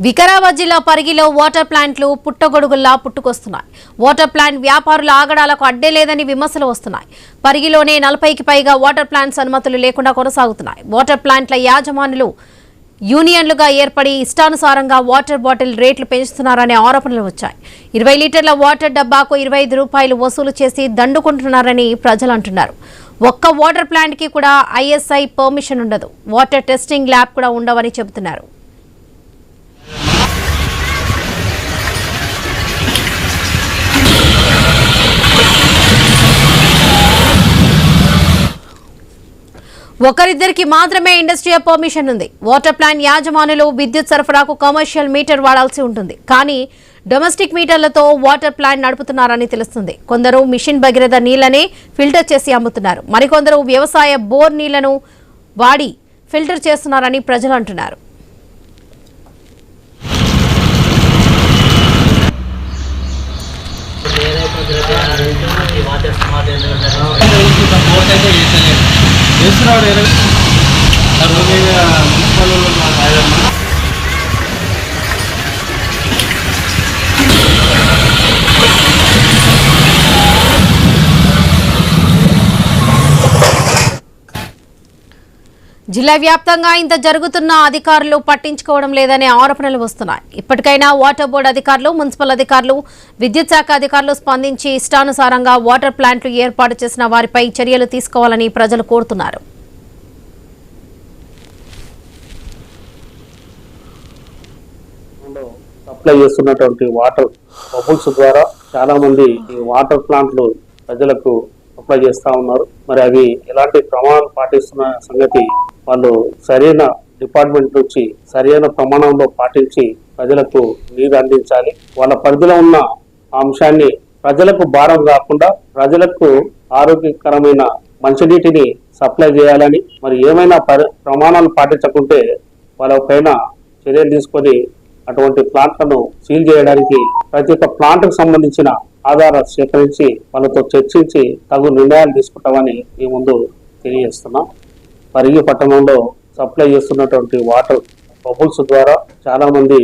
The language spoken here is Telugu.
వికారాబాద్ జిల్లా పరిగిలో వాటర్ ప్లాంట్లు పుట్టగొడుగుల్లా పుట్టుకొస్తున్నాయి. వాటర్ ప్లాంట్ వ్యాపారుల ఆగడాలకు అడ్డే లేదని విమర్శలు వస్తున్నాయి. పరిగిలోనే 40కి పైగా వాటర్ ప్లాంట్స్ అనుమతులు లేకుండా కొనసాగుతున్నాయి. వాటర్ ప్లాంట్ల యాజమానులు యూనియన్లుగా ఏర్పడి ఇష్టానుసారంగా వాటర్ బాటిల్ రేట్లు పెంచుతున్నారనే ఆరోపణలు వచ్చాయి. 20 లీటర్ల వాటర్ డబ్బాకు 25 రూపాయలు వసూలు చేసి దండుకుంటున్నారని ప్రజలు అంటున్నారు. ఒక్క వాటర్ ప్లాంట్కి కూడా ISI పర్మిషన్ ఉండదు. వాటర్ టెస్టింగ్ ల్యాబ్ కూడా ఉండవని చెబుతున్నారు. ఒకరిద్దరికి మాత్రమే ఇండస్ట్రియల్ పర్మిషన్ ఉంది. వాటర్ ప్లాంట్ యాజమానులు విద్యుత్ సరఫరాకు కమర్షియల్ మీటర్ వాడాల్సి ఉంటుంది. కానీ డొమెస్టిక్ మీటర్లతో వాటర్ ప్లాంట్ నడుపుతున్నారని తెలుస్తుంది. కొందరు మిషన్ భగీరథ నీళ్లనే ఫిల్టర్ చేసి అమ్ముతున్నారు. మరికొందరు వ్యవసాయ బోర్ నీళ్లను వాడి ఫిల్టర్ చేస్తున్నారని ప్రజలు అంటున్నారు. జిల్లా వ్యాప్తంగా ఇంత జరుగుతున్న అధికారులు పట్టించుకోవడం లేదనే ఆరోపణలు వస్తున్నాయి. ఇప్పటికైనా వాటర్ బోర్డు అధికారులు, మున్సిపల్ అధికారులు, విద్యుత్ శాఖ అధికారులు స్పందించి ఇష్టానుసారంగా వాటర్ ప్లాంట్లు ఏర్పాటు చేసిన వారిపై చర్యలు తీసుకోవాలని ప్రజలు కోరుతున్నారు. సప్లై చేస్తున్నటువంటి వాటర్ బబుల్స్ ద్వారా చాలా మంది ఈ వాటర్ ప్లాంట్లు ప్రజలకు సప్లై చేస్తా ఉన్నారు. మరి అవి ఎలాంటి ప్రమాణాలు పాటిస్తున్న సంగతి వాళ్ళు సరైన డిపార్ట్మెంట్ నుంచి సరైన ప్రమాణంలో పాటించి ప్రజలకు నీరు అందించాలి. వాళ్ళ పరిధిలో ఉన్న అంశాన్ని ప్రజలకు భారం కాకుండా ప్రజలకు ఆరోగ్యకరమైన మంచినీటిని సప్లై చేయాలని, మరి ఏమైనా ప్రమాణాలు పాటించకుంటే వాళ్ళ పైన చర్యలు తీసుకొని అటువంటి ప్లాంట్లను సీల్ చేయడానికి ప్రతి ఒక్క ప్లాంట్కు సంబంధించిన ఆధారాలు సేకరించి వాళ్ళతో చర్చించి తగు నిర్ణయాలు తీసుకుంటామని ఈ ముందు తెలియజేస్తున్నాం. పరిగి పట్టణంలో సప్లై చేస్తున్నటువంటి వాటర్ బబుల్స్ ద్వారా చాలా మంది